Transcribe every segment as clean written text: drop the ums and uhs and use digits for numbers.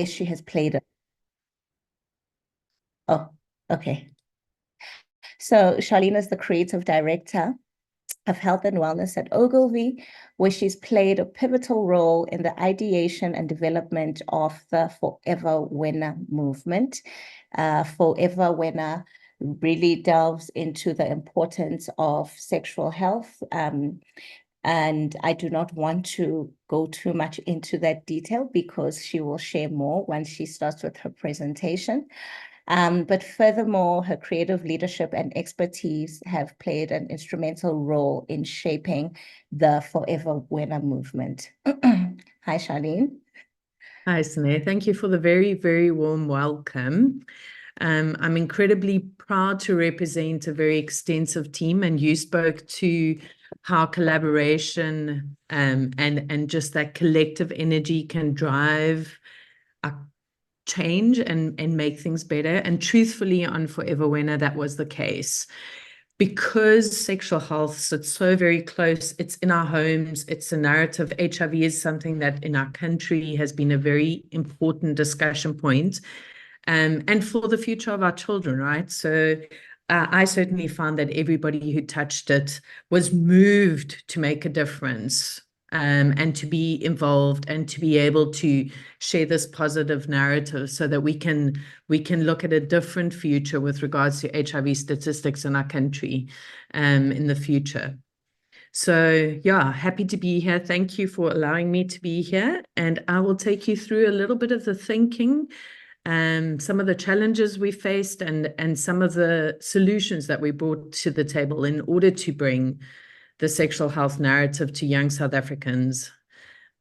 where she has played a... Oh, okay. So Charlene is the creative director of health and wellness at Ogilvy, where she's played a pivotal role in the ideation and development of the Forever Winner movement. Forever Winner really delves into the importance of sexual health. And I do not want to go too much into that detail because she will share more once she starts with her presentation. But furthermore, her creative leadership and expertise have played an instrumental role in shaping the Forever Winner movement. Hi, Charlene. Hi, Sne. Thank you for the very, very warm welcome. I'm incredibly proud to represent a very extensive team, and you spoke to how collaboration and just that collective energy can drive a change and make things better. And truthfully, on Forever Winner, that was the case. Because sexual health sits so very close, it's in our homes, it's a narrative. HIV is something that in our country has been a very important discussion point, and for the future of our children, right? So I certainly found that everybody who touched it was moved to make a difference, and to be involved and to be able to share this positive narrative so that we can look at a different future with regards to HIV statistics in our country in the future. So yeah, happy to be here. Thank you for allowing me to be here, and I will take you through a little bit of the thinking, some of the challenges we faced, and some of the solutions that we brought to the table in order to bring the sexual health narrative to young South Africans.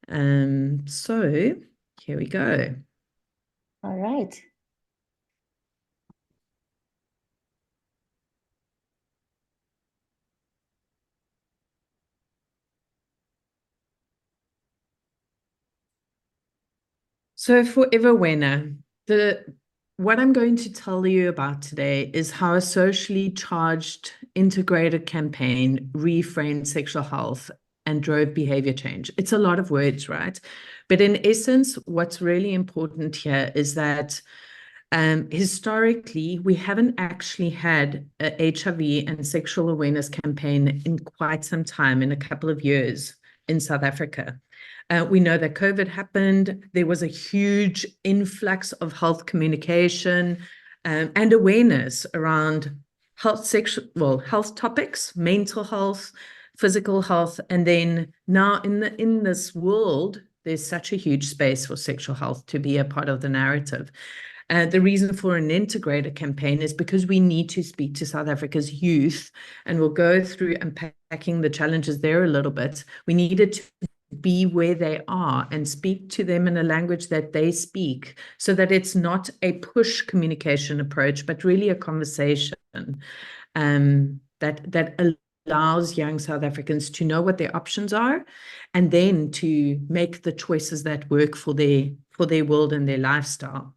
So here we go. All right. So Forever Winner, what I'm going to tell you about today is how a socially charged integrated campaign reframed sexual health and drove behavior change. It's a lot of words, right? But in essence, what's really important here is that historically, we haven't actually had a HIV and sexual awareness campaign in quite some time, in a couple of years in South Africa. We know that COVID happened. There was a huge influx of health communication and awareness around health topics, mental health, physical health, and then now in this world, there's such a huge space for sexual health to be a part of the narrative. The reason for an integrated campaign is because we need to speak to South Africa's youth, and we'll go through unpacking the challenges there a little bit. We needed to be where they are and speak to them in a language that they speak, so that it's not a push communication approach, but really a conversation that allows young South Africans to know what their options are, and then to make the choices that work for their world and their lifestyle.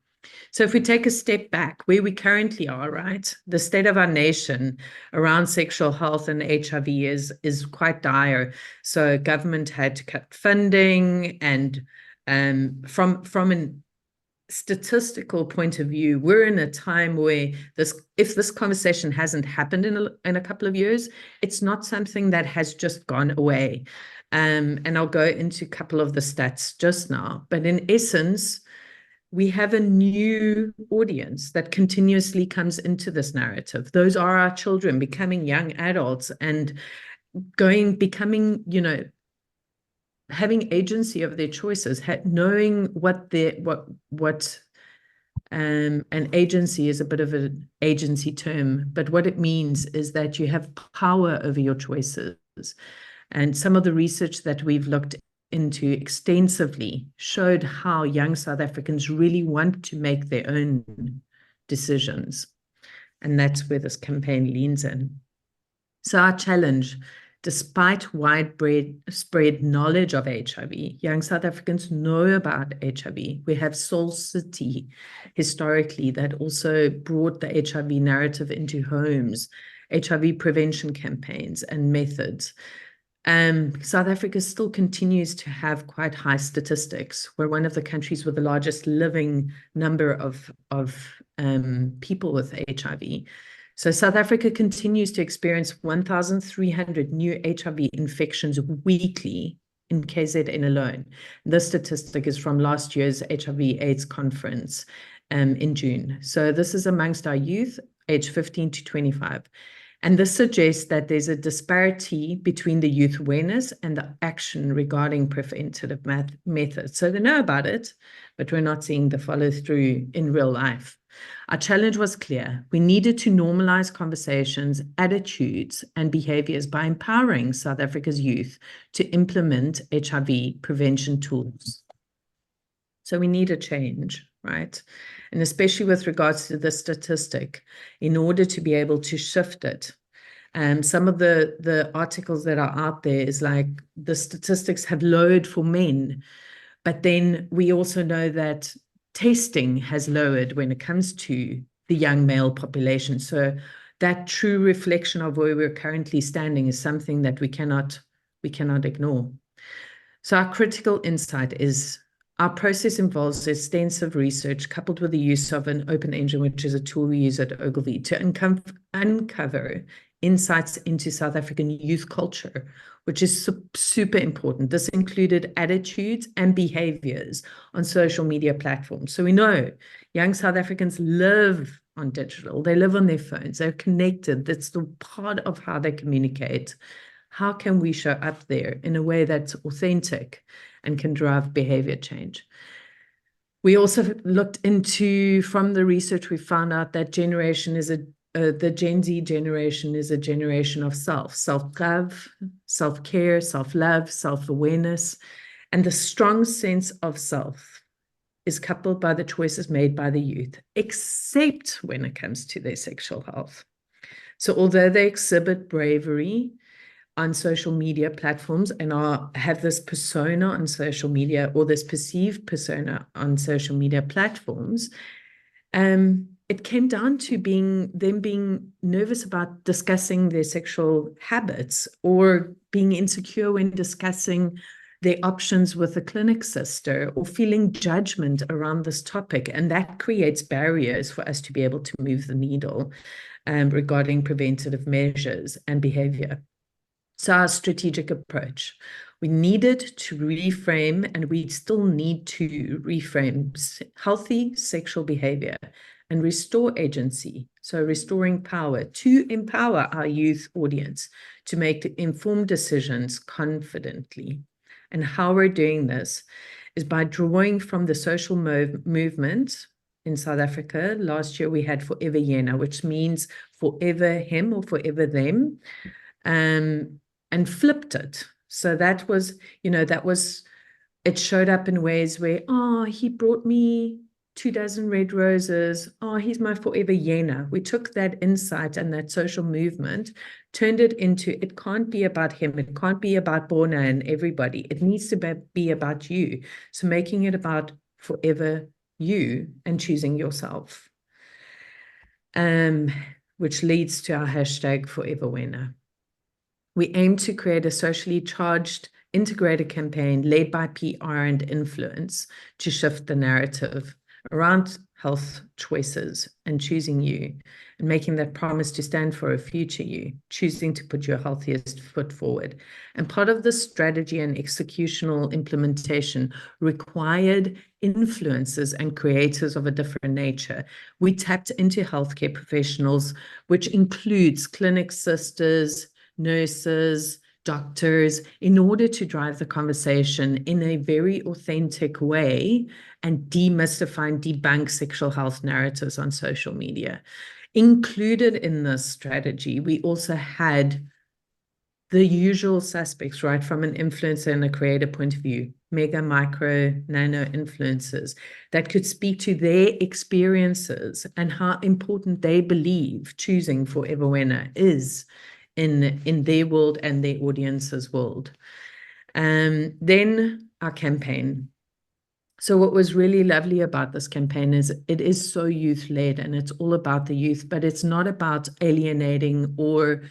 So if we take a step back, where we currently are, right, the state of our nation around sexual health and HIV is quite dire. So government had to cut funding, and from an statistical point of view, we're in a time where if this conversation hasn't happened in a couple of years, it's not something that has just gone away. And I'll go into a couple of the stats just now, but in essence, we have a new audience that continuously comes into this narrative. Those are our children becoming young adults and becoming, having agency of their choices, knowing an agency is a bit of an agency term, but what it means is that you have power over your choices. And some of the research that we've looked into extensively showed how young South Africans really want to make their own decisions. And that's where this campaign leans in. So our challenge, despite widespread knowledge of HIV, young South Africans know about HIV. We have Soul City historically that also brought the HIV narrative into homes, HIV prevention campaigns and methods. South Africa still continues to have quite high statistics. We're one of the countries with the largest living number of people with HIV. So South Africa continues to experience 1,300 new HIV infections weekly in KZN alone. This statistic is from last year's HIV/AIDS conference in June. So this is amongst our youth, age 15 to 25. And this suggests that there's a disparity between the youth awareness and the action regarding preventative methods. So they know about it, but we're not seeing the follow through in real life. Our challenge was clear. We needed to normalize conversations, attitudes, and behaviors by empowering South Africa's youth to implement HIV prevention tools. So we need a change, right? And especially with regards to the statistic, in order to be able to shift it. Some of the articles that are out there is like the statistics have lowered for men, but then we also know that testing has lowered when it comes to the young male population. So that true reflection of where we're currently standing is something that we cannot ignore. So our critical insight is our process involves extensive research coupled with the use of an open engine, which is a tool we use at Ogilvy, to uncover insights into South African youth culture, which is super important. This included attitudes and behaviors on social media platforms. So we know young South Africans live on digital. They live on their phones. They're connected. That's the part of how they communicate. How can we show up there in a way that's authentic and can drive behavior change? We also looked into, from the research, we found out that the Gen Z generation is a generation of self-love, self-care, self-love, self-awareness, and the strong sense of self is coupled by the choices made by the youth, except when it comes to their sexual health. So although they exhibit bravery on social media platforms and have this persona on social media, or this perceived persona on social media platforms, it came down to them being nervous about discussing their sexual habits, or being insecure when discussing their options with a clinic sister, or feeling judgment around this topic. And that creates barriers for us to be able to move the needle regarding preventative measures and behavior. So our strategic approach, we needed to reframe, and we still need to reframe healthy sexual behavior and restore agency. So restoring power, to empower our youth audience to make informed decisions confidently. And how we're doing this is by drawing from the social movement in South Africa. Last year we had Forever Yena, which means forever him or forever them, and flipped it. So that was, it showed up in ways where, he brought me 24 red roses. He's my forever Yena. We took that insight and that social movement, turned it into, it can't be about him. It can't be about Borna and everybody. It needs to be about you. So making it about forever you and choosing yourself, which leads to our hashtag Forever Winner. We aim to create a socially charged, integrated campaign led by PR and influence to shift the narrative around health choices and choosing you, and making that promise to stand for a future you, choosing to put your healthiest foot forward. And part of the strategy and executional implementation required influencers and creators of a different nature. We tapped into healthcare professionals, which includes clinic sisters, nurses, doctors, in order to drive the conversation in a very authentic way and demystify and debunk sexual health narratives on social media. Included in this strategy, we also had the usual suspects, right, from an influencer and a creator point of view, mega, micro, nano influencers that could speak to their experiences and how important they believe choosing Forever Winner is in their world and their audience's world. Then our campaign. So what was really lovely about this campaign is it is so youth-led, and it's all about the youth, but it's not about alienating or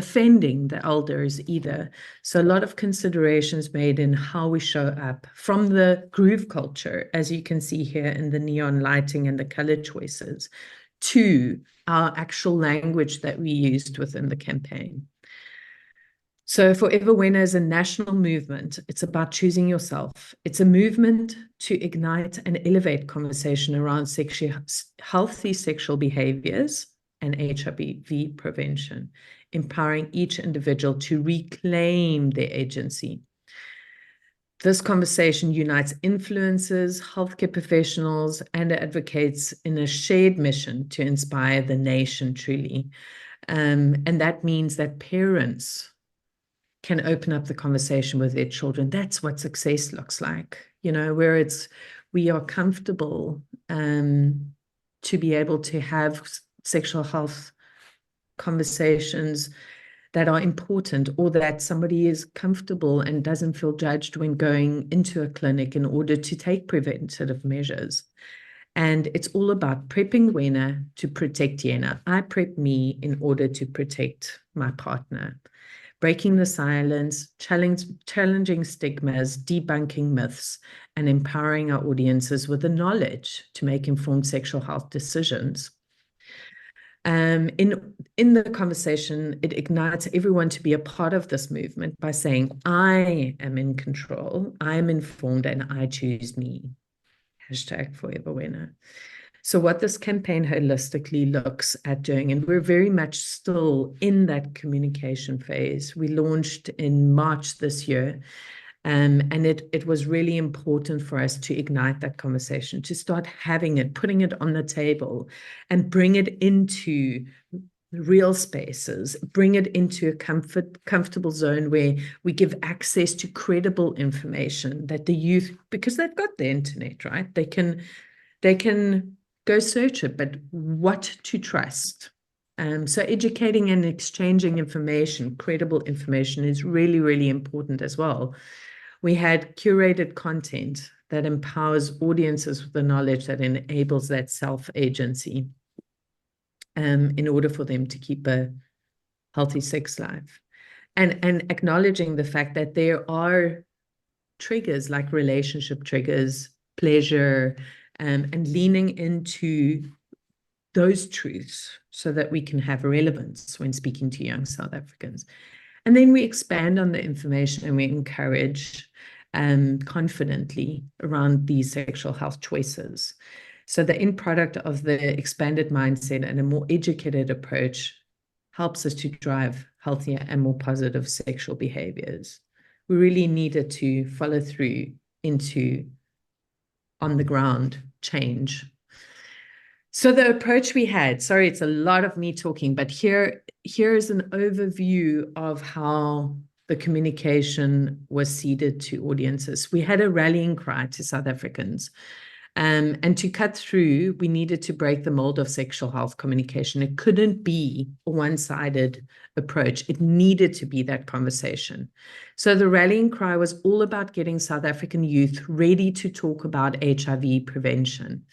offending the elders either. So a lot of considerations made in how we show up, from the groove culture, as you can see here in the neon lighting and the color choices, to our actual language that we used within the campaign. So Forever Wena is a national movement. It's about choosing yourself. It's a movement to ignite and elevate conversation around healthy sexual behaviors and HIV prevention, empowering each individual to reclaim their agency. This conversation unites influencers, healthcare professionals, and advocates in a shared mission to inspire the nation truly. And that means that parents can open up the conversation with their children. That's what success looks like, where we are comfortable to be able to have sexual health conversations that are important, or that somebody is comfortable and doesn't feel judged when going into a clinic in order to take preventative measures. And it's all about prepping Wena to protect Yena. I prep me in order to protect my partner. Breaking the silence, challenging stigmas, debunking myths, and empowering our audiences with the knowledge to make informed sexual health decisions. In the conversation, it ignites everyone to be a part of this movement by saying, I am in control, I am informed, and I choose me. #ForeverWinner. So what this campaign holistically looks at doing, and we're very much still in that communication phase. We launched in March this year, and it was really important for us to ignite that conversation, to start having it, putting it on the table, and bring it into real spaces, bring it into a comfortable zone where we give access to credible information that the youth, because they've got the internet, right? They can go search it, but what to trust. So educating and exchanging information, credible information, is really, really important as well. We had curated content that empowers audiences with the knowledge that enables that self-agency in order for them to keep a healthy sex life. And acknowledging the fact that there are triggers like relationship triggers, pleasure, and leaning into those truths so that we can have relevance when speaking to young South Africans. And then we expand on the information and we encourage confidently around these sexual health choices. So the end product of the expanded mindset and a more educated approach helps us to drive healthier and more positive sexual behaviors. We really needed to follow through into on-the-ground change. So the approach we had, sorry, it's a lot of me talking, but here is an overview of how the communication was seeded to audiences. We had a rallying cry to South Africans. And to cut through, we needed to break the mold of sexual health communication. It couldn't be a one-sided approach. It needed to be that conversation. So the rallying cry was all about getting South African youth ready to talk about HIV prevention.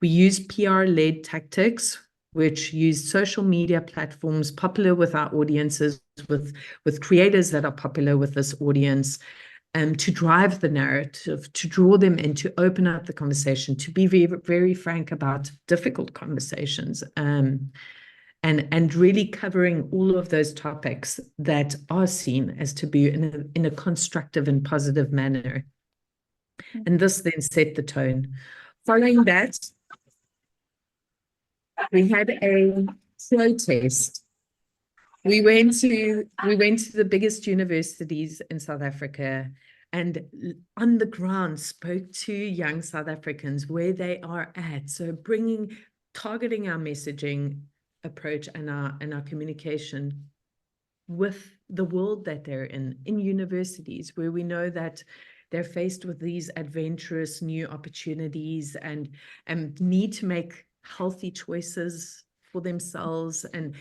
We used PR-led tactics, which used social media platforms popular with our audiences, with creators that are popular with this audience, to drive the narrative, to draw them in, to open up the conversation, to be very, very frank about difficult conversations, and really covering all of those topics that are seen as taboo in a constructive and positive manner. And this then set the tone. Following that, we had a protest. We went to the biggest universities in South Africa, and on the ground spoke to young South Africans where they are at. So targeting our messaging approach and our communication with the world that they're in universities, where we know that they're faced with these adventurous new opportunities and need to make healthy choices for themselves and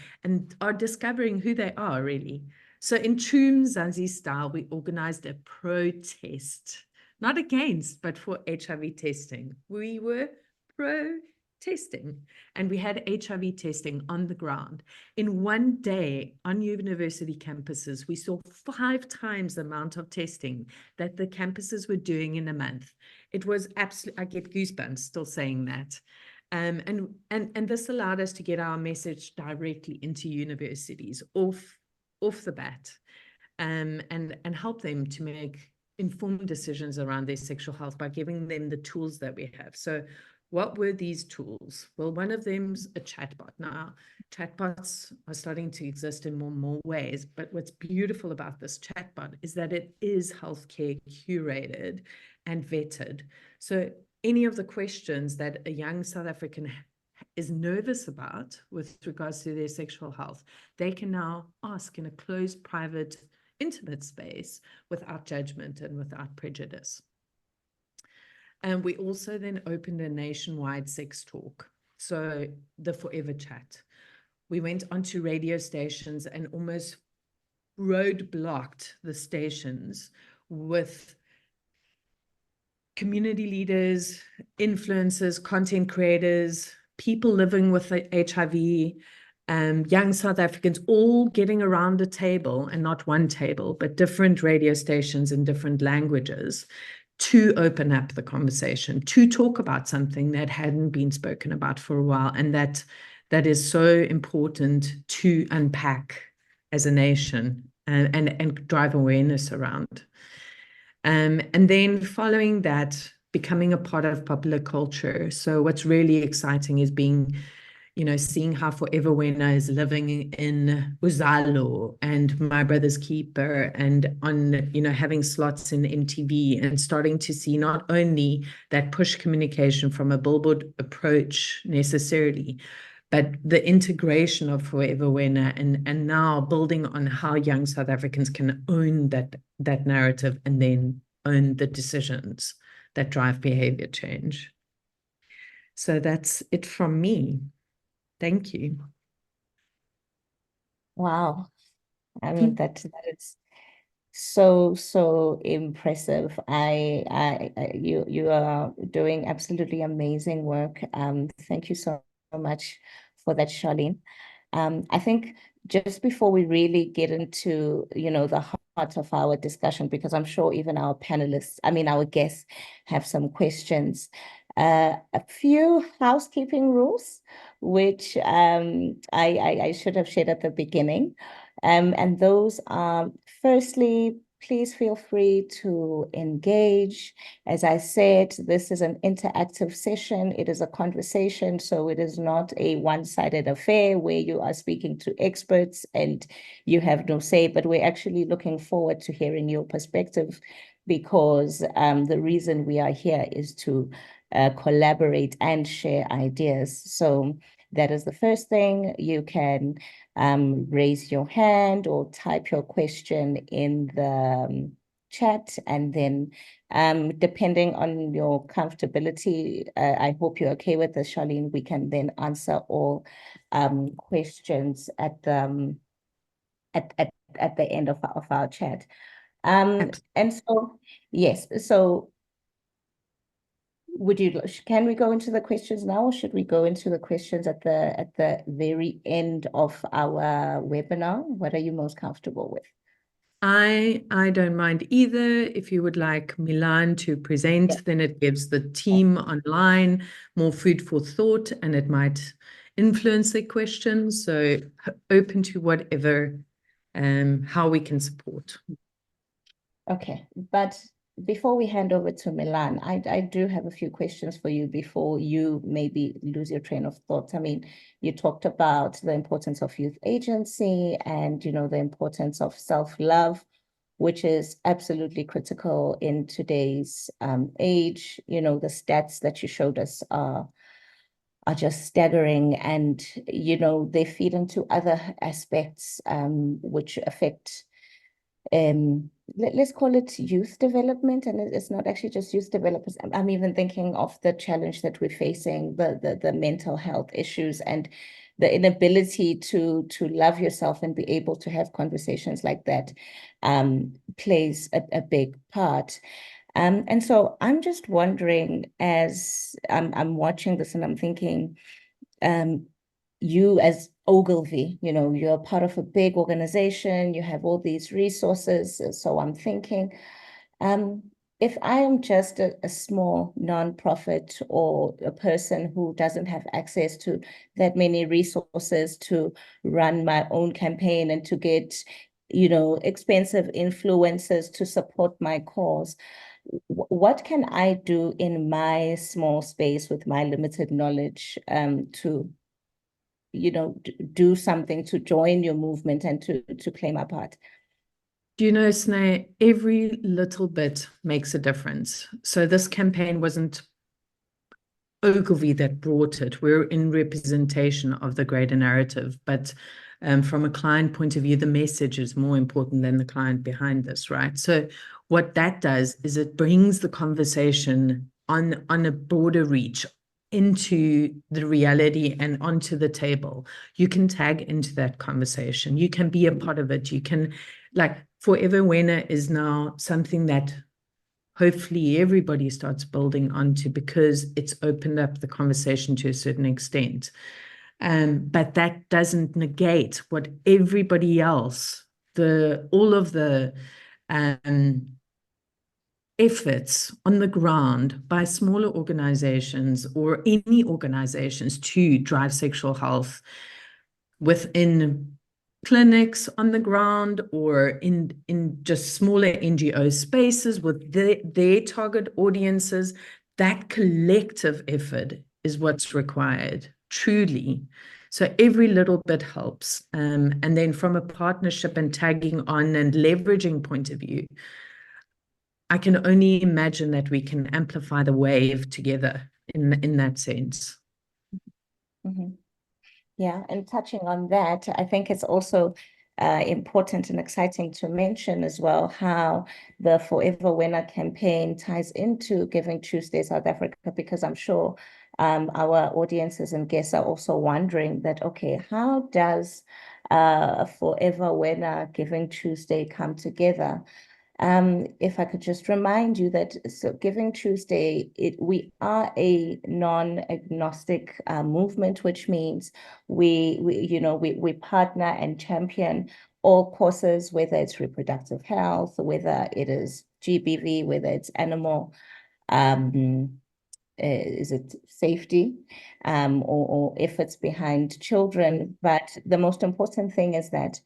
are discovering who they are, really. So in true Mzansi style, we organized a protest, not against, but for HIV testing. We were protesting. testing. And we had HIV testing on the ground. In one day on university campuses, we saw 5 times the amount of testing that the campuses were doing in a month. It was absolutely, I get goosebumps still saying that. And this allowed us to get our message directly into universities off the bat, and help them to make informed decisions around their sexual health by giving them the tools that we have. So what were these tools? Well, one of them's a chatbot. Now, chatbots are starting to exist in more and more ways, but what's beautiful about this chatbot is that it is healthcare curated and vetted. So any of the questions that a young South African is nervous about with regards to their sexual health, they can now ask in a closed, private, intimate space without judgment and without prejudice. And we also then opened a nationwide sex talk, so the Forever Chat. We went onto radio stations and almost roadblocked the stations with community leaders, influencers, content creators, people living with HIV, young South Africans, all getting around a table, and not one table, but different radio stations in different languages, to open up the conversation, to talk about something that hadn't been spoken about for a while, and that is so important to unpack as a nation and drive awareness around. And then following that, becoming a part of popular culture. So what's really exciting is being, seeing how Forever Wena is living in Uzalo and My Brother's Keeper, and on, having slots in MTV, and starting to see not only that push communication from a billboard approach necessarily, but the integration of Forever Wena, and now building on how young South Africans can own that narrative and then own the decisions that drive behavior change. So that's it from me. Thank you. Wow. I mean, that is so impressive. You are doing absolutely amazing work. Thank you so much for that, Charlene. I think just before we really get into, the heart of our discussion, because I'm sure even our panelists, our guests have some questions. A few housekeeping rules, which I should have shared at the beginning. And those are, firstly, please feel free to engage. As I said, this is an interactive session. It is a conversation, so it is not a one-sided affair where you are speaking to experts and you have no say, but we're actually looking forward to hearing your perspective, because the reason we are here is to collaborate and share ideas. So that is the first thing. You can raise your hand or type your question in the chat, and then depending on your comfortability, I hope you're okay with this, Charlene, we can then answer all questions at the end of our chat. And so, yes, so can we go into the questions now, or should we go into the questions at the very end of our webinar? What are you most comfortable with? I don't mind either. If you would like Milan to present, then it gives the team online more food for thought, and it might influence their questions. So open to whatever, how we can support. Okay, but before we hand over to Milan, I do have a few questions for you before you maybe lose your train of thought. I mean, you talked about the importance of youth agency and, the importance of self-love, which is absolutely critical in today's age. The stats that you showed us are just staggering, and, they feed into other aspects which affect let's call it youth development, and it's not actually just youth developers. I'm even thinking of the challenge that we're facing, the mental health issues, and the inability to love yourself and be able to have conversations like that plays a big part. And so I'm just wondering, as I'm watching this and I'm thinking, you as Ogilvy, you're part of a big organization, you have all these resources. So I'm thinking, um, if I am just a small nonprofit or a person who doesn't have access to that many resources to run my own campaign and to get, expensive influencers to support my cause, what can I do in my small space with my limited knowledge to do something to join your movement and to play my part? Do you know, Sne, every little bit makes a difference. So this campaign wasn't Ogilvy that brought it. We're in representation of the greater narrative, but from a client point of view, the message is more important than the client behind this, right? So what that does is it brings the conversation on a broader reach into the reality and onto the table. You can tag into that conversation. You can be a part of it. You can, like, Forever Winner is now something that hopefully everybody starts building onto, because it's opened up the conversation to a certain extent. But that doesn't negate what everybody else, all of the efforts on the ground by smaller organizations or any organizations to drive sexual health within clinics on the ground or in just smaller NGO spaces with their target audiences. That collective effort is what's required, truly. So every little bit helps. And then from a partnership and tagging on and leveraging point of view, I can only imagine that we can amplify the wave together in that sense. Mm-hmm. Yeah, and touching on that, I think it's also important and exciting to mention as well how the Forever Winner campaign ties into Giving Tuesday South Africa, because I'm sure our audiences and guests are also wondering that, okay, how does Forever Winner Giving Tuesday come together? If I could just remind you that GivingTuesday, we are a non-agnostic movement, which means we partner and champion all causes, whether it's reproductive health, whether it is GBV, whether it's animal is it safety, or efforts behind children. But the most important thing is that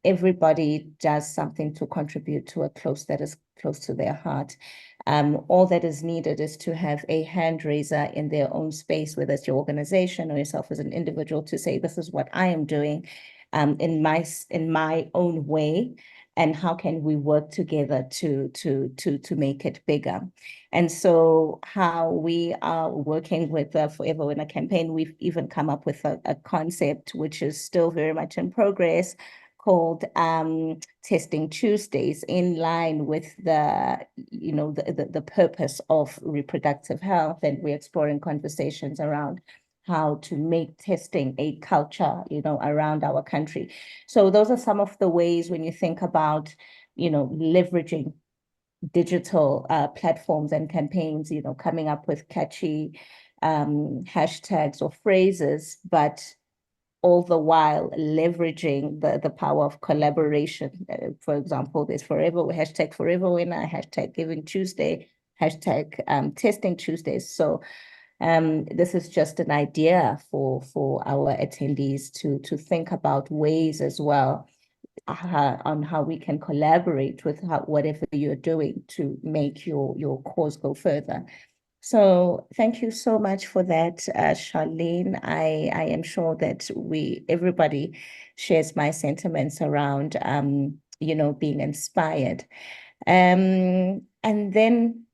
everybody does something to contribute to a cause that is close to their heart. All that is needed is to have a hand raiser in their own space, whether it's your organization or yourself as an individual, to say, this is what I am doing in my own way, and how can we work together to make it bigger. And so how we are working with the Forever Winner campaign, we've even come up with a concept which is still very much in progress, called Testing Tuesdays, in line with the purpose of reproductive health. And we're exploring conversations around how to make testing a culture, around our country. So those are some of the ways, when you think about, leveraging digital platforms and campaigns, coming up with catchy hashtags or phrases, but all the while leveraging the power of collaboration. For example, there's hashtag Forever Winner, hashtag Giving Tuesday, hashtag Testing Tuesdays. So this is just an idea for our attendees to think about ways as well on how we can collaborate with whatever you're doing to make your cause go further. So thank you so much for that, Charlene. I am sure that everybody shares my sentiments around being inspired. And then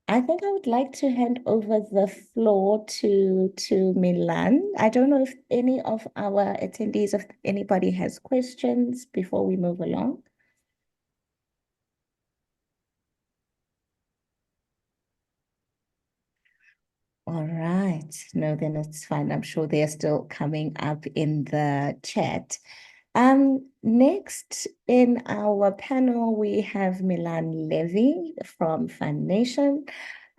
I think I would like to hand over the floor to Milan. I don't know if any of our attendees, if anybody has questions before we move along. All right. No, then it's fine. I'm sure they're still coming up in the chat. Next in our panel, we have Milan Levy from Fund Nation.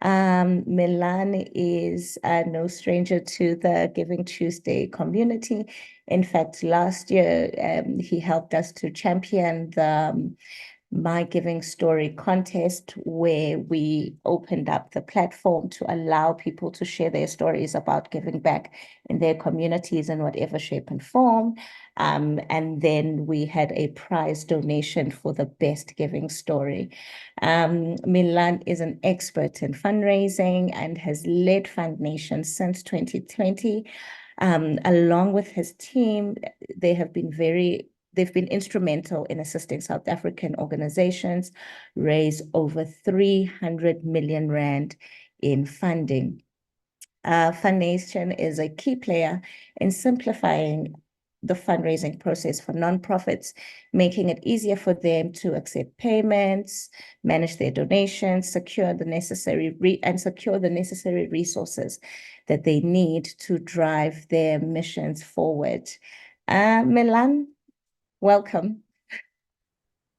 Milan is no stranger to the Giving Tuesday community. In fact, last year, he helped us to champion the My Giving Story contest, where we opened up the platform to allow people to share their stories about giving back in their communities in whatever shape and form. And then we had a prize donation for the best giving story. Milan is an expert in fundraising and has led Fund Nation since 2020. Along with his team, they've been instrumental in assisting South African organizations raise over 300 million rand in funding. Fund Nation is a key player in simplifying the fundraising process for nonprofits, making it easier for them to accept payments, manage their donations, secure the necessary resources that they need to drive their missions forward. Milan, welcome.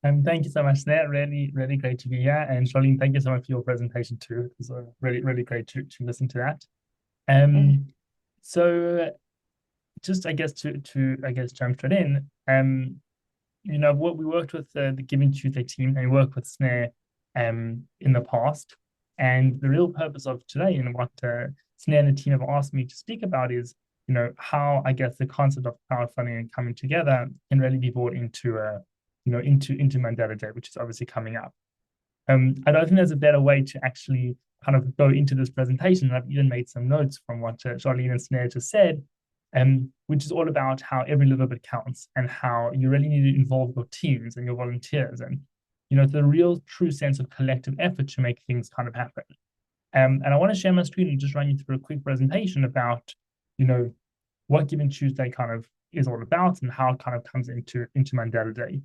Thank you so much, Sne. Really, really great to be here. And Charlene, thank you so much for your presentation too. It was really, really great to listen to that. So just I guess to jump straight in. What we worked with the Giving Tuesday team and we worked with Sne in the past. And the real purpose of today and what Sne and the team have asked me to speak about is, how I guess the concept of crowdfunding and coming together can really be brought into into Mandela Day, which is obviously coming up. I don't think there's a better way to actually kind of go into this presentation. And I've even made some notes from what Charlene and Sne just said, which is all about how every little bit counts and how you really need to involve your teams and your volunteers and, the real true sense of collective effort to make things kind of happen. And I want to share my screen and just run you through a quick presentation about, what Giving Tuesday kind of is all about and how it kind of comes into Mandela Day.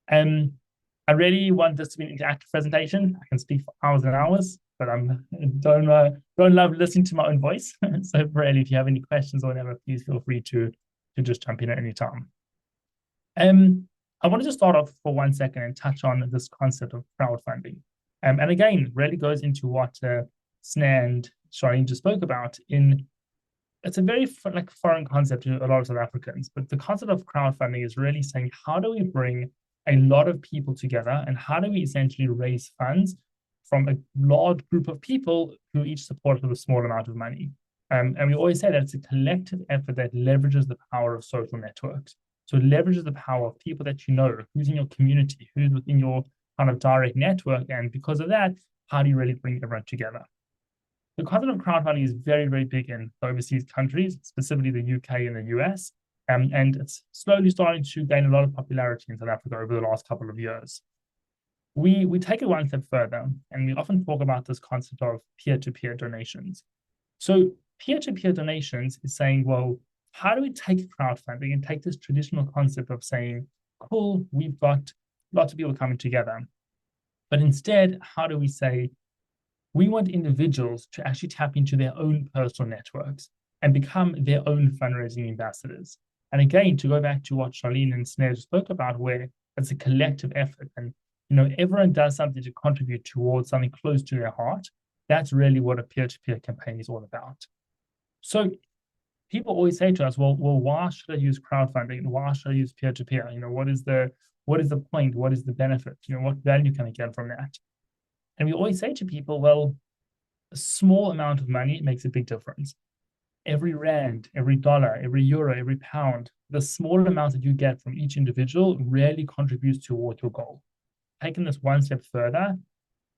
I really want this to be an interactive presentation. I can speak for hours and hours, but I don't love listening to my own voice. So really, if you have any questions or whatever, please feel free to just jump in at any time. I want to just start off for 1 second and touch on this concept of crowdfunding. And again, really goes into what Sne and Charlene just spoke about. It's a very foreign concept to a lot of South Africans, but the concept of crowdfunding is really saying, how do we bring a lot of people together and how do we essentially raise funds from a large group of people who each support with a small amount of money? And we always say that it's a collective effort that leverages the power of social networks. So it leverages the power of people that who's in your community, who's within your kind of direct network. And because of that, how do you really bring everyone together? The concept of crowdfunding is very, very big in overseas countries, specifically the UK and the US. And it's slowly starting to gain a lot of popularity in South Africa over the last couple of years. We take it one step further, and we often talk about this concept of peer-to-peer donations. So peer-to-peer donations is saying, well, how do we take crowdfunding and take this traditional concept of saying, cool, we've got lots of people coming together, but instead, how do we say, we want individuals to actually tap into their own personal networks and become their own fundraising ambassadors? And again, to go back to what Charlene and Sne spoke about, where it's a collective effort and everyone does something to contribute towards something close to their heart. That's really what a peer-to-peer campaign is all about. So people always say to us, well, why should I use crowdfunding? Why should I use peer-to-peer? What is the point? What is the benefit? What value can I get from that? And we always say to people, well, a small amount of money makes a big difference. Every rand, every dollar, every euro, every pound, the small amount that you get from each individual really contributes towards your goal. Taking this one step further,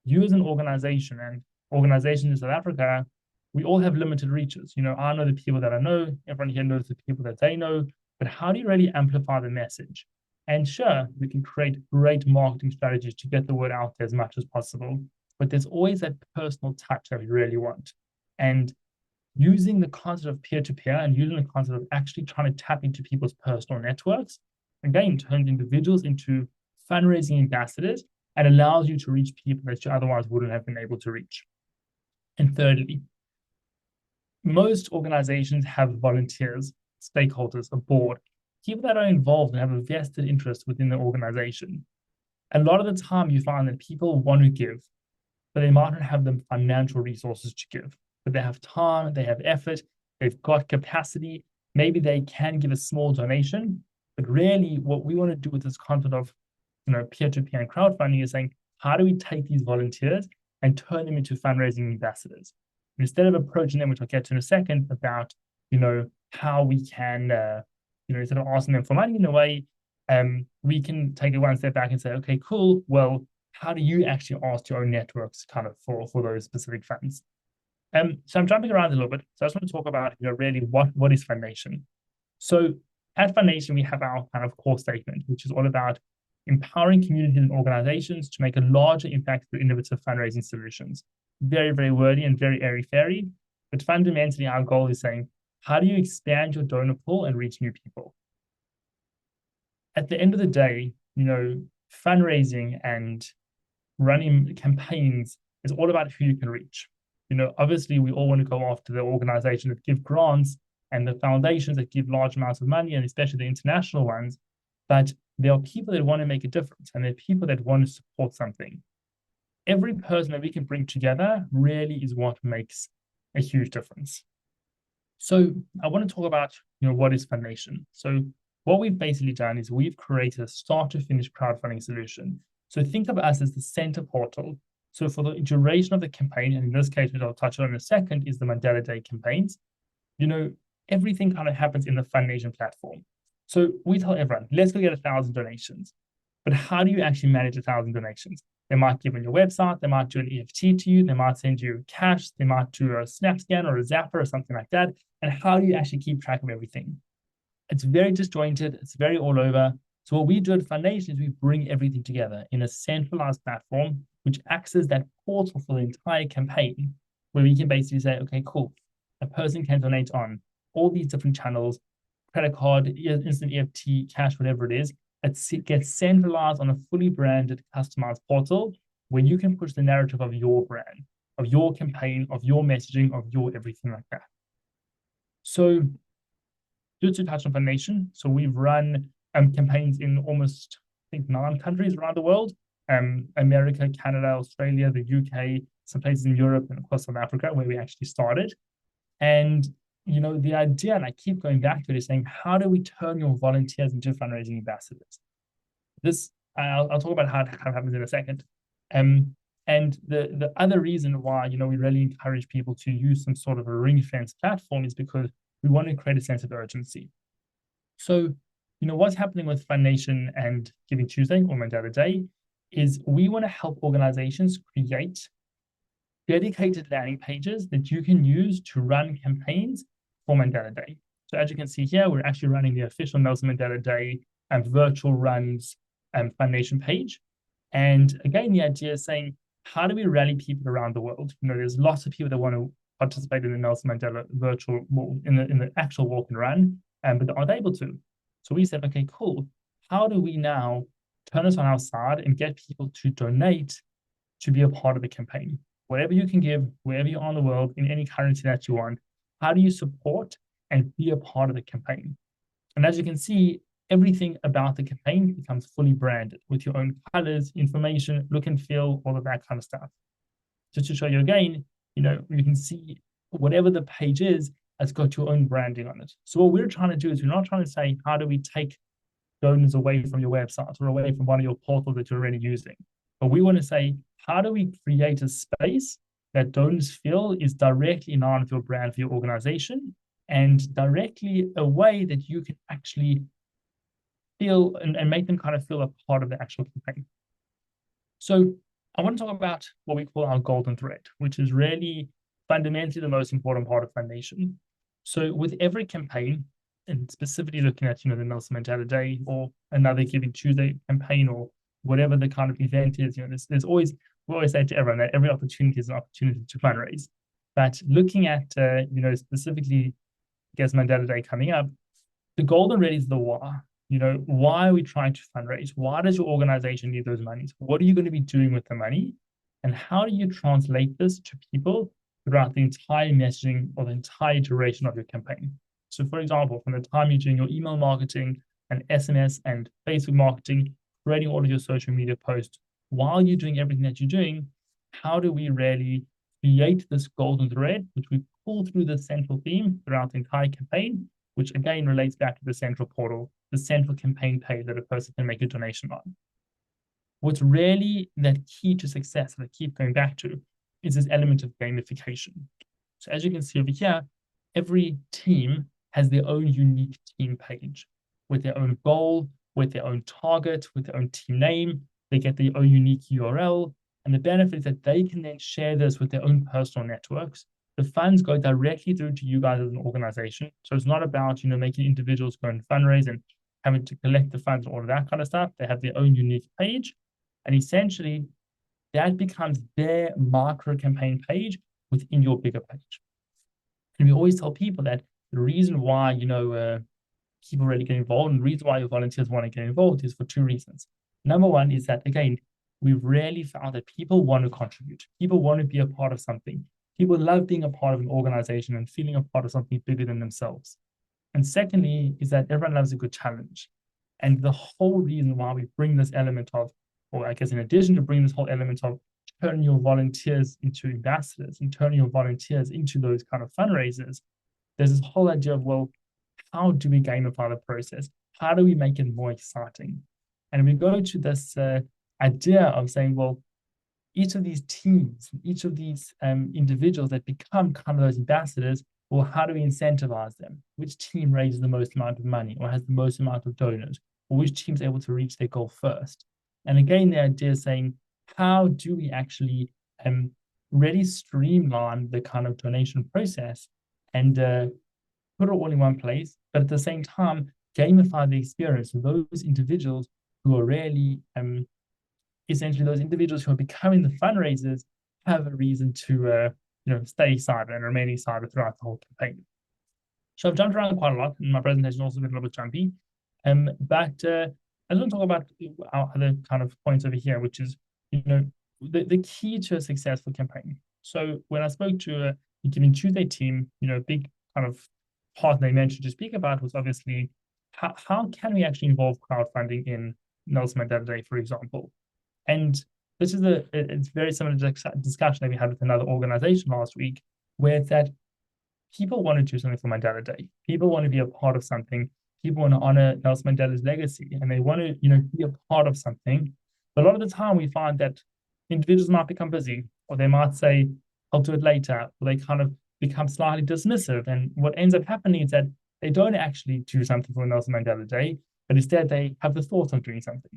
you as an organization and organizations in South Africa, we all have limited reaches. I know the people that I know, everyone here knows the people that they know, but how do you really amplify the message? And sure, we can create great marketing strategies to get the word out there as much as possible, but there's always that personal touch that we really want. And using the concept of peer-to-peer and using the concept of actually trying to tap into people's personal networks, again, turns individuals into fundraising ambassadors and allows you to reach people that you otherwise wouldn't have been able to reach. And thirdly, most organizations have volunteers, stakeholders, a board, people that are involved and have a vested interest within the organization. A lot of the time you find that people want to give, but they might not have the financial resources to give. But they have time, they have effort, they've got capacity. Maybe they can give a small donation, but really what we want to do with this concept of peer-to-peer and crowdfunding is saying, how do we take these volunteers and turn them into fundraising ambassadors? Instead of approaching them, which I'll get to in a second, about how we can instead of asking them for money in a way, we can take it one step back and say, okay, cool. Well, how do you actually ask your own networks kind of for those specific funds? So I'm jumping around a little bit. So I just want to talk about really what is Fundation. So at Fundation, we have our kind of core statement, which is all about empowering communities and organizations to make a larger impact through innovative fundraising solutions. Very, very wordy and very airy-fairy, but fundamentally our goal is saying, how do you expand your donor pool and reach new people? At the end of the day, fundraising and running campaigns is all about who you can reach. Obviously we all want to go after the organizations that give grants and the foundations that give large amounts of money, and especially the international ones, but there are people that want to make a difference, and there are people that want to support something. Every person that we can bring together really is what makes a huge difference. So I want to talk about what is Fundation. So what we've basically done is we've created a start to finish crowdfunding solution. So think of us as the center portal. So for the duration of the campaign, and in this case, which I'll touch on in a second, is the Mandela Day campaigns, everything kind of happens in the Fundation platform. So we tell everyone, let's go get 1,000 donations. But how do you actually manage 1,000 donations? They might give on your website, they might do an EFT to you, they might send you cash, they might do a snap scan or a zapper or something like that. And how do you actually keep track of everything? It's very disjointed, it's very all over. So what we do at Fundation is we bring everything together in a centralized platform, which acts as that portal for the entire campaign, where we can basically say, okay, cool, a person can donate on all these different channels, credit card, instant EFT, cash, whatever it is. It gets centralized on a fully branded, customized portal where you can push the narrative of your brand, of your campaign, of your messaging, of your everything like that. So just to touch on Fundation, so we've run campaigns in almost, I think, 9 countries around the world. America, Canada, Australia, the UK, some places in Europe, and of course South Africa, where we actually started. And the idea, and I keep going back to it, is saying, how do we turn your volunteers into fundraising ambassadors? This, I'll talk about how it happens in a second. And the other reason why, we really encourage people to use some sort of a ring-fence platform is because we want to create a sense of urgency. So, what's happening with Fundation and GivingTuesday or Mandela Day is we want to help organizations create dedicated landing pages that you can use to run campaigns for Mandela Day. So as you can see here, we're actually running the official Nelson Mandela Day and virtual runs Fundation page. And again, the idea is saying, how do we rally people around the world? There's lots of people that want to participate in the Nelson Mandela virtual, in the actual walk and run, but they aren't able to. So we said, okay, cool. How do we now turn this on our side and get people to donate to be a part of the campaign? Whatever you can give, wherever you are in the world, in any currency that you want, how do you support and be a part of the campaign? And as you can see, everything about the campaign becomes fully branded with your own colors, information, look and feel, all of that kind of stuff. Just to show you again, you can see whatever the page is, it's got your own branding on it. So what we're trying to do is we're not trying to say, how do we take donors away from your website or away from one of your portals that you're already using? But we want to say, how do we create a space that donors feel is directly in line with your brand for your organization and directly a way that you can actually feel and make them kind of feel a part of the actual campaign. So I want to talk about what we call our golden thread, which is really fundamentally the most important part of Fundation. So with every campaign, and specifically looking at, the Nelson Mandela Day or another GivingTuesday campaign or whatever the kind of event is, there's always, we always say to everyone that every opportunity is an opportunity to fundraise. But looking at, specifically, I guess, Mandela Day coming up, the golden thread is the why. Why are we trying to fundraise? Why does your organization need those monies? What are you going to be doing with the money? And how do you translate this to people throughout the entire messaging or the entire duration of your campaign? So for example, from the time you're doing your email marketing and SMS and Facebook marketing, creating all of your social media posts. While you're doing everything that you're doing, how do we really create this golden thread, which we pull through the central theme throughout the entire campaign, which again relates back to the central portal, the central campaign page that a person can make a donation on. What's really the key to success that I keep going back to is this element of gamification. So as you can see over here, every team has their own unique team page with their own goal, with their own target, with their own team name. They get their own unique URL. And the benefit is that they can then share this with their own personal networks. The funds go directly through to you guys as an organization. So it's not about, making individuals go and fundraise and having to collect the funds and all of that kind of stuff. They have their own unique page. And essentially, that becomes their micro campaign page within your bigger page. And we always tell people that the reason why, people really get involved and the reason why your volunteers want to get involved is for two reasons. Number one is that, again, we've really found that people want to contribute. People want to be a part of something. People love being a part of an organization and feeling a part of something bigger than themselves. And secondly, is that everyone loves a good challenge. And the whole reason why we bring this element of, or I guess in addition to bringing this whole element of turning your volunteers into ambassadors and turning your volunteers into those kind of fundraisers, there's this whole idea of, well, how do we gamify the process? How do we make it more exciting? And we go to this idea of saying, well, each of these teams, each of these individuals that become kind of those ambassadors, well, how do we incentivize them? Which team raises the most amount of money or has the most amount of donors? Or which team's able to reach their goal first? And again, the idea is saying, how do we actually really streamline the kind of donation process and put it all in one place, but at the same time, gamify the experience of those individuals who are really, essentially those individuals who are becoming the fundraisers have a reason to, stay excited and remain excited throughout the whole campaign. So I've jumped around quite a lot, and my presentation also been a little bit jumpy, but I want to talk about our other kind of points over here, which is, the key to a successful campaign. So when I spoke to the GivingTuesday team, a big kind of part they mentioned to speak about was obviously how can we actually involve crowdfunding in Nelson Mandela Day, for example. And this is it's very similar to the discussion that we had with another organization last week, where it's that people want to do something for Mandela Day. People want to be a part of something. People want to honor Nelson Mandela's legacy, and they want to, be a part of something. But a lot of the time we find that individuals might become busy, or they might say, I'll do it later, or they kind of become slightly dismissive. And what ends up happening is that they don't actually do something for Nelson Mandela Day, but instead they have the thought of doing something.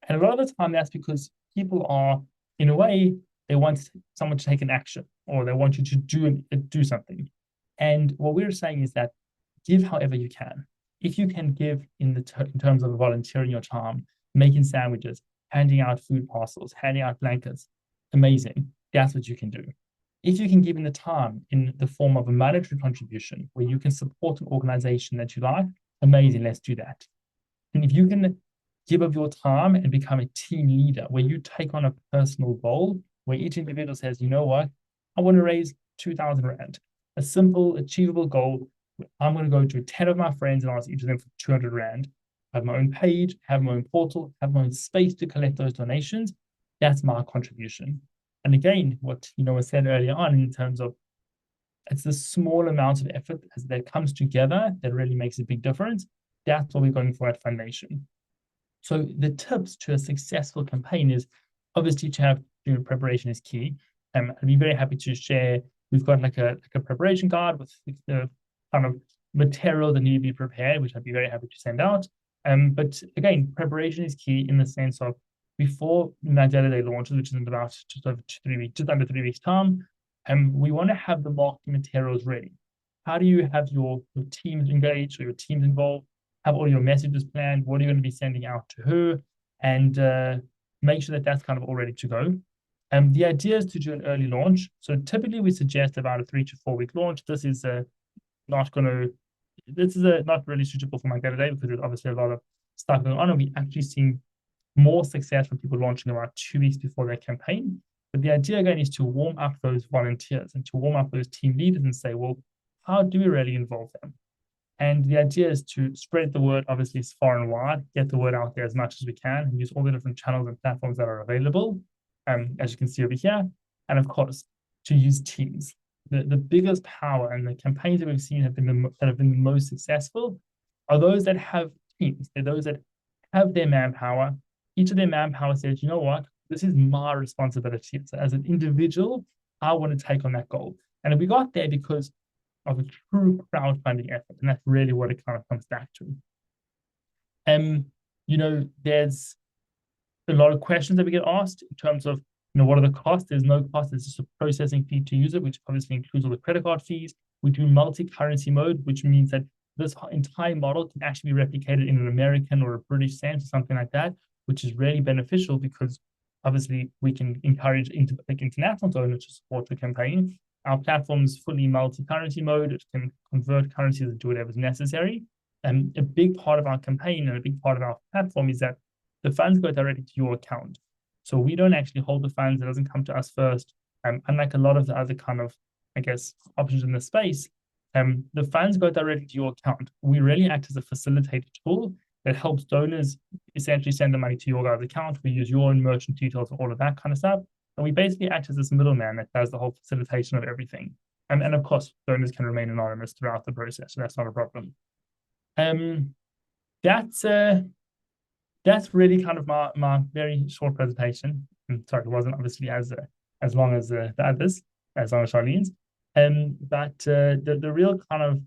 And a lot of the time that's because people are, in a way, they want someone to take an action, or they want you to do something. And what we're saying is that give however you can. If you can give in terms of volunteering your time, making sandwiches, handing out food parcels, handing out blankets, amazing. That's what you can do. If you can give in the time in the form of a monetary contribution where you can support an organization that you like, amazing, let's do that. And if you can give of your time and become a team leader where you take on a personal goal, where each individual says, you know what, I want to raise 2,000 Rand, a simple, achievable goal. I'm going to go to 10 of my friends and ask each of them for 200 Rand. I have my own page, have my own portal, have my own space to collect those donations. That's my contribution. And again, what was said earlier on in terms of it's the small amount of effort that comes together that really makes a big difference. That's what we're going for at Fundation. So the tips to a successful campaign is obviously to have preparation is key. I'd be very happy to share. We've got like a preparation guide with the kind of material that need to be prepared, which I'd be very happy to send out. But again, preparation is key in the sense of before Mandela Day launches, which is in about just under 3 weeks time, we want to have the marketing materials ready. How do you have your teams engaged or your teams involved? Have all your messages planned? What are you going to be sending out to her? And make sure that that's kind of all ready to go. The idea is to do an early launch. So typically we suggest about a 3 to 4 week launch. This is not really suitable for Mandela Day because there's obviously a lot of stuff going on, and we're actually seeing more success for people launching about 2 weeks before their campaign. But the idea again is to warm up those volunteers and to warm up those team leaders and say, well, how do we really involve them? And the idea is to spread the word, obviously, far and wide, get the word out there as much as we can, and use all the different channels and platforms that are available, as you can see over here. And of course, to use teams. The biggest power and the campaigns that we've seen that have been the most successful are those that have teams. They're those that have their manpower. Each of their manpower says, you know what, this is my responsibility. So as an individual, I want to take on that goal. And we got there because of a true crowdfunding effort. And that's really what it kind of comes back to. There's a lot of questions that we get asked in terms of, what are the costs? There's no cost. There's just a processing fee to use it, which obviously includes all the credit card fees. We do multi-currency mode, which means that this entire model can actually be replicated in an American or a British cent or something like that, which is really beneficial because obviously we can encourage international donors to support the campaign. Our platform is fully multi-currency mode. It can convert currencies and do whatever's necessary. And a big part of our campaign and a big part of our platform is that the funds go directly to your account. So we don't actually hold the funds. It doesn't come to us first. Unlike a lot of the other kind of, options in the space, the funds go directly to your account. We really act as a facilitator tool that helps donors essentially send the money to your guys' account. We use your own merchant details and all of that kind of stuff. And we basically act as this middleman that does the whole facilitation of everything. And of course, donors can remain anonymous throughout the process, so that's not a problem. That's really kind of my very short presentation. Sorry, it wasn't obviously as long as the others, as long as Charlene's. But the real kind of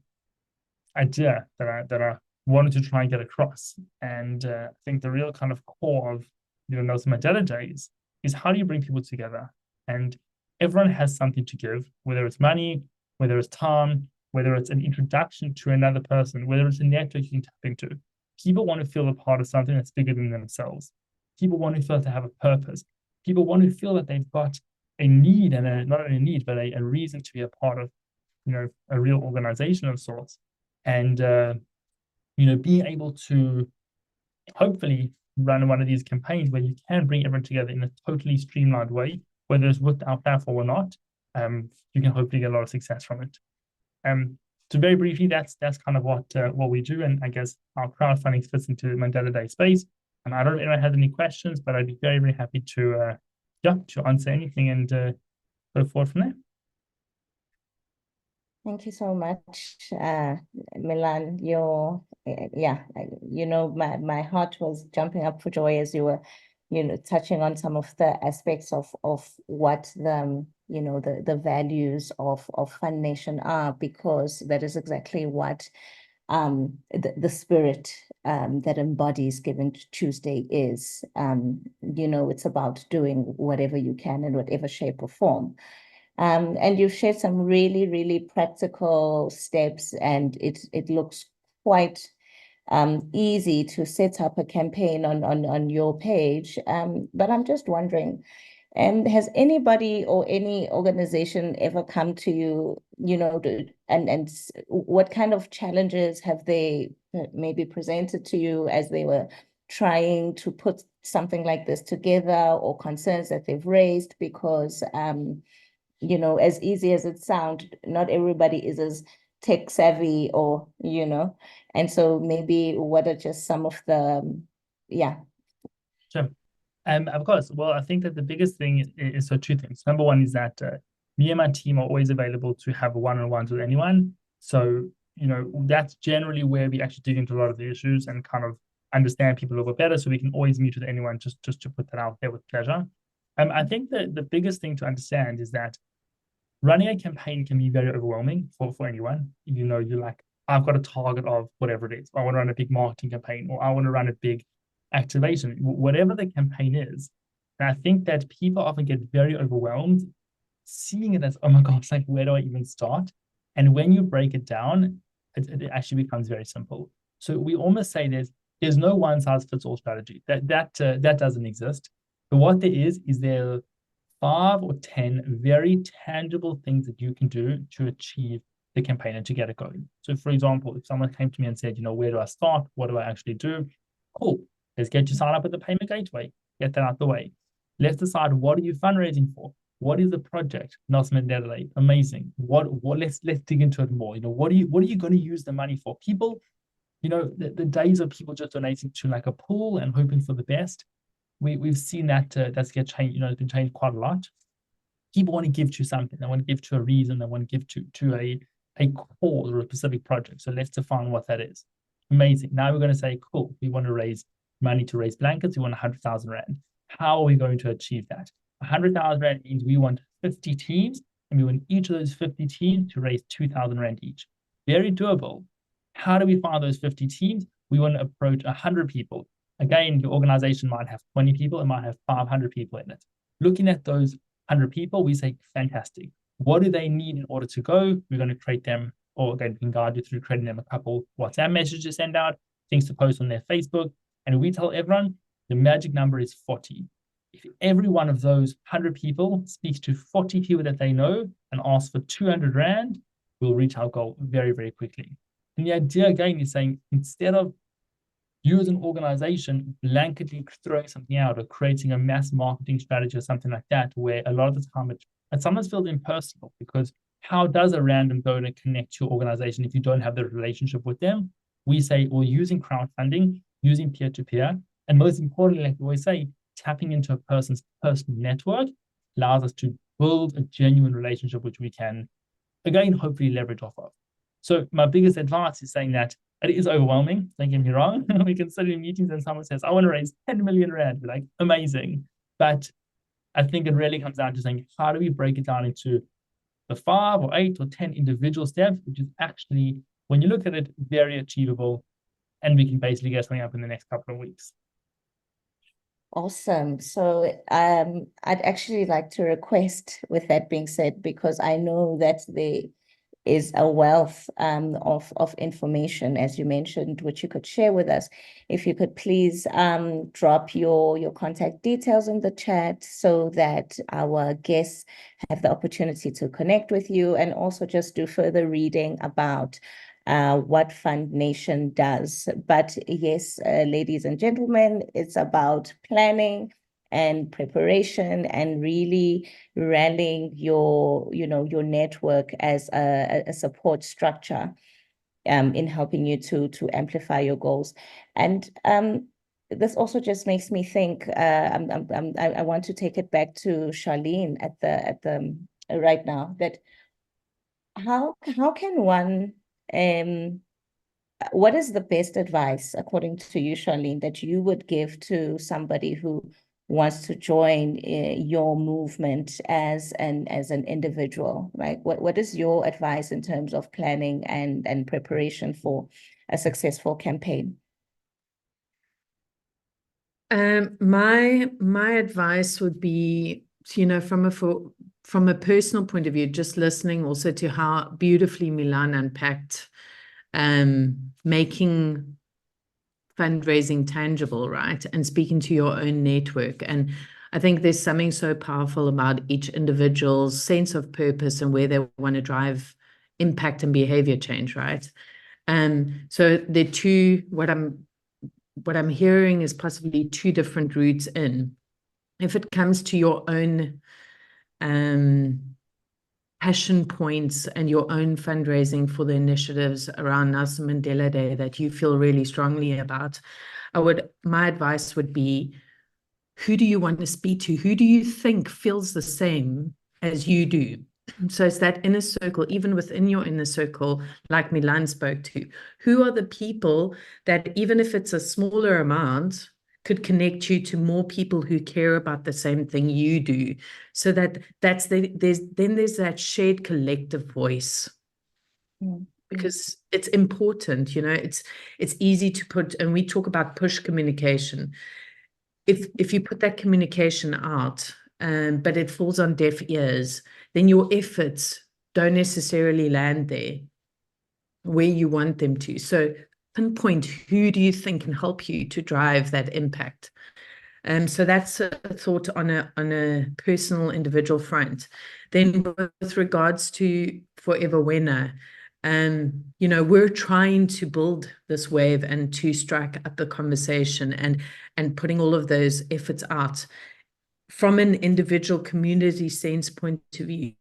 idea that I wanted to try and get across, and I think the real kind of core of Nelson Mandela Days is how do you bring people together? And everyone has something to give, whether it's money, whether it's time, whether it's an introduction to another person, whether it's a network you can tap into. People want to feel a part of something that's bigger than themselves. People want to feel to have a purpose. People want to feel that they've got a need, and not a need, but a reason to be a part of, a real organization of sorts. And, being able to hopefully run one of these campaigns where you can bring everyone together in a totally streamlined way, whether it's with our platform or not, you can hopefully get a lot of success from it. So very briefly, that's kind of what we do, and I guess our crowdfunding fits into the Mandela Day space. And I don't know if anyone has any questions, but I'd be very, very happy to answer anything and go forward from there. Thank you so much, Milan. My heart was jumping up for joy as you were, touching on some of the aspects of what the values of Fund Nation are, because that is exactly what the spirit that embodies Giving Tuesday is. It's about doing whatever you can in whatever shape or form. And you've shared some really, really practical steps, and it looks quite easy to set up a campaign on your page. But I'm just wondering, has anybody or any organization ever come to you, and what kind of challenges have they maybe presented to you as they were trying to put something like this together, or concerns that they've raised? Because as easy as it sounds, not everybody is as tech savvy, or and so maybe what are just some of the Sure. Of course. Well, I think that the biggest thing is two things. Number one is that me and my team are always available to have one-on-ones with anyone. So, that's generally where we actually dig into a lot of the issues and kind of understand people a little bit better. So we can always meet with anyone just to put that out there with pleasure. I think that the biggest thing to understand is that running a campaign can be very overwhelming for anyone. You're like, I've got a target of whatever it is. I want to run a big marketing campaign, or I want to run a big activation, whatever the campaign is. And I think that people often get very overwhelmed seeing it as, oh my gosh, like, where do I even start? And when you break it down, it actually becomes very simple. So we almost say there's no one size fits all strategy. That doesn't exist. But what there is there are 5 or 10 very tangible things that you can do to achieve the campaign and to get it going. So for example, if someone came to me and said, where do I start? What do I actually do? Cool. Let's get you signed up with the payment gateway. Get that out the way. Let's decide, what are you fundraising for? What is the project? Nelson Mandela Day, amazing. What let's dig into it more. What are you going to use the money for? People, the days of people just donating to like a pool and hoping for the best, we've seen that that's get changed, it's been changed quite a lot. People want to give to something, they want to give to a reason, they want to give to a cause or a specific project. So let's define what that is. Amazing. Now we're going to say, cool, we want to raise money to raise blankets, we want 100,000 Rand. How are we going to achieve that? 100,000 Rand means we want 50 teams, and we want each of those 50 teams to raise 2,000 Rand each. Very doable. How do we find those 50 teams? We want to approach 100 people. Again, your organization might have 20 people, it might have 500 people in it. Looking at those 100 people, we say, fantastic. What do they need in order to go? We're going to create them, or again, we can guide you through creating them a couple WhatsApp messages to send out, things to post on their Facebook. And we tell everyone the magic number is 40. If every one of those 100 people speaks to 40 people that they know and asks for 200 Rand, we'll reach our goal very, very quickly. And the idea, again, is saying, instead of you as an organization blanketly throwing something out or creating a mass marketing strategy or something like that, where a lot of the time it sometimes feels impersonal, because how does a random donor connect to your organization if you don't have the relationship with them? We say, we're using crowdfunding, using peer-to-peer, and most importantly, like we always say, tapping into a person's personal network allows us to build a genuine relationship, which we can, again, hopefully leverage off of. So my biggest advice is saying that it is overwhelming, don't get me wrong. We can sit in meetings and someone says, I want to raise 10 million Rand. We're like, amazing. But I think it really comes down to saying, how do we break it down into the 5 or 8 or 10 individual steps, which is actually, when you look at it, very achievable. And we can basically get something up in the next couple of weeks. Awesome. So I'd actually like to request, with that being said, because I know that there is a wealth of information, as you mentioned, which you could share with us. If you could please drop your contact details in the chat so that our guests have the opportunity to connect with you, and also just do further reading about what Fund Nation does. But yes, ladies and gentlemen, it's about planning and preparation and really rallying your network as a support structure in helping you to amplify your goals. And this also just makes me think, I want to take it back to Charlene at the right now, that how can one what is the best advice, according to you, Charlene, that you would give to somebody who wants to join your movement as an individual? Right? What is your advice in terms of planning and preparation for a successful campaign? My advice would be, from a personal point of view, just listening also to how beautifully Milan unpacked making fundraising tangible, right? And speaking to your own network. And I think there's something so powerful about each individual's sense of purpose and where they want to drive impact and behavior change, right? So the two, what I'm hearing is possibly two different routes in. If it comes to your own passion points and your own fundraising for the initiatives around Nelson Mandela Day that you feel really strongly about, my advice would be, who do you want to speak to? Who do you think feels the same as you do? So it's that inner circle, even within your inner circle, like Milan spoke to. Who are the people that, even if it's a smaller amount, could connect you to more people who care about the same thing you do? So there's that shared collective voice. Mm-hmm. Because it's important, it's easy to put, and we talk about push communication. If you put that communication out, but it falls on deaf ears, then your efforts don't necessarily land there where you want them to. So pinpoint, who do you think can help you to drive that impact? So that's a thought on a personal, individual front. Then with regards to Forever Winner, we're trying to build this wave and to strike up the conversation and putting all of those efforts out. from an individual community sense point of view,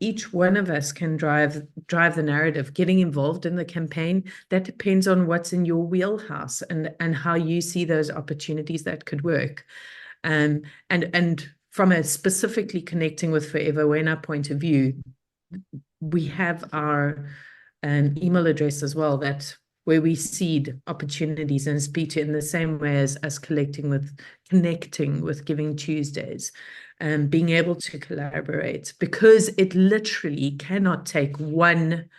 each one of us can drive the narrative. Getting involved in the campaign, that depends on what's in your wheelhouse and how you see those opportunities that could work. And from a specifically connecting with Forever Wena point of view, we have our email address as well, that where we seed opportunities and speak to in the same way as us connecting with Giving Tuesdays, and being able to collaborate, because it literally cannot take one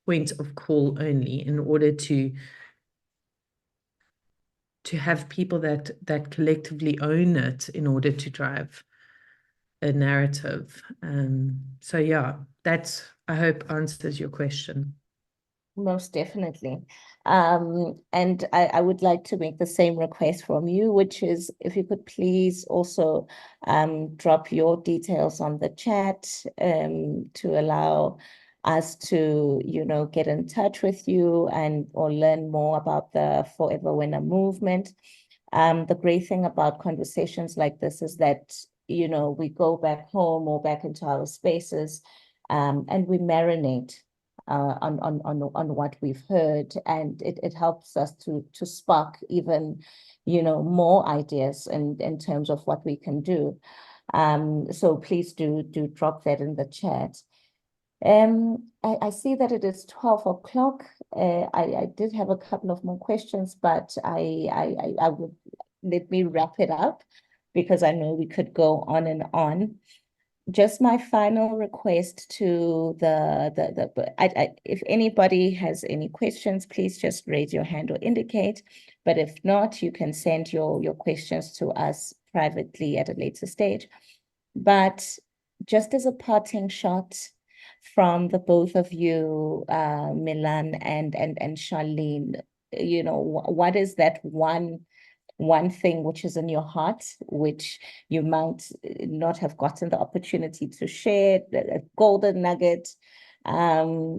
point of call only in order to have people that collectively own it in order to drive a narrative. So yeah, that's, I hope, answers your question. Most definitely. And I would like to make the same request from you, which is if you could please also drop your details on the chat to allow us to, get in touch with you or learn more about the Forever Winner movement. The great thing about conversations like this is that, we go back home or back into our spaces and we marinate on what we've heard, and it helps us to spark even more ideas in terms of what we can do. So please do drop that in the chat. I see that it is 12 o'clock. I did have a couple of more questions, but I would let me wrap it up, because I know we could go on and on. Just my final request to if anybody has any questions, please just raise your hand or indicate. But if not, you can send your questions to us privately at a later stage. But just as a parting shot from the both of you, Milan and Charlene, what is that one thing which is in your heart, which you might not have gotten the opportunity to share, a golden nugget,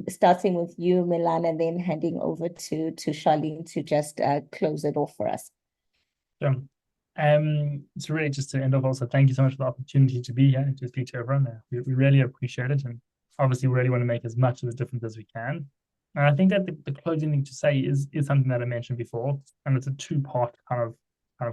starting with you, Milan, and then handing over to Charlene to just close it off for us. Sure. So really just to end off, also, thank you so much for the opportunity to be here and to speak to everyone there. We really appreciate it, and obviously really want to make as much of a difference as we can. And I think that the closing thing to say is something that I mentioned before, and it's a two-part kind of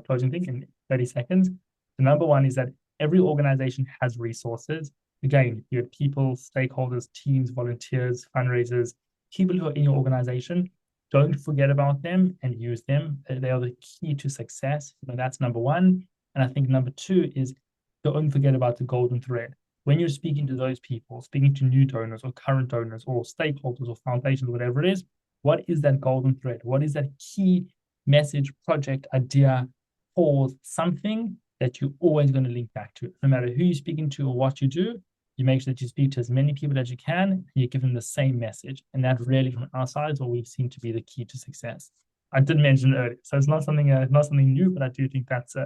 closing thing in 30 seconds. The number one is that every organization has resources. Again, you have people, stakeholders, teams, volunteers, fundraisers, people who are in your organization. Don't forget about them and use them. They are the key to success. That's number one. And I think number two is don't forget about the golden thread. When you're speaking to those people, speaking to new donors or current donors or stakeholders or foundations, whatever it is, what is that golden thread? What is that key message, project, idea, cause, something that you're always going to link back to? No matter who you're speaking to or what you do, you make sure that you speak to as many people as you can, and you give them the same message. And that really, from our side, is what we've seen to be the key to success. I did mention it earlier, so it's not something new, but I do think that's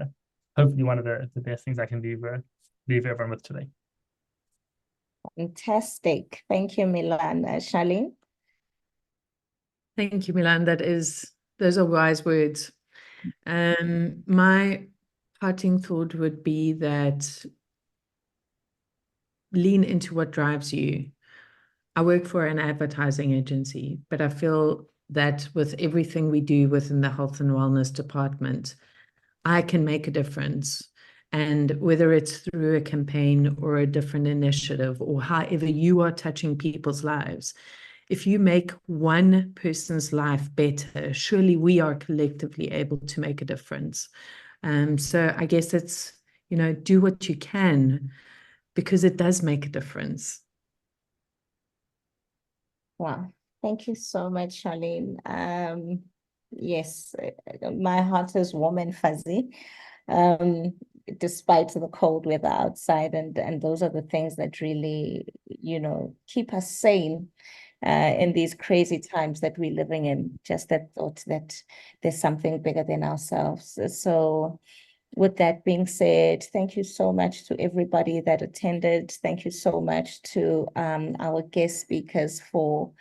hopefully one of the best things I can leave everyone with today. Fantastic. Thank you, Milan. Charlene? Thank you, Milan. Those are wise words. My parting thought would be that lean into what drives you. I work for an advertising agency, but I feel that with everything we do within the health and wellness department, I can make a difference. And whether it's through a campaign or a different initiative, or however you are touching people's lives, if you make one person's life better, surely we are collectively able to make a difference. So I guess it's, do what you can, because it does make a difference. Wow. Thank you so much, Charlene. Yes, my heart is warm and fuzzy, despite the cold weather outside. And those are the things that really, keep us sane in these crazy times that we're living in. Just that thought that there's something bigger than ourselves. So with that being said, thank you so much to everybody that attended. Thank you so much to our guest speakers for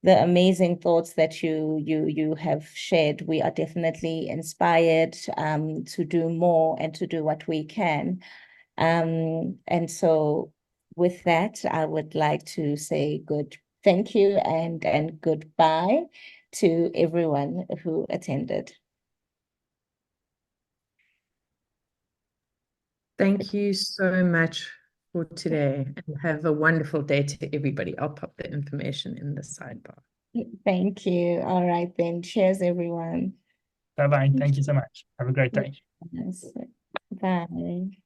the amazing thoughts that you have shared. We are definitely inspired to do more and to do what we can. And so with that, I would like to say thank you and goodbye to everyone who attended. Thank you so much for today, and have a wonderful day to everybody. I'll pop the information in the sidebar. Thank you. All right then. Cheers, everyone. Bye-bye. Thank you so much. Have a great day. Yes. Bye.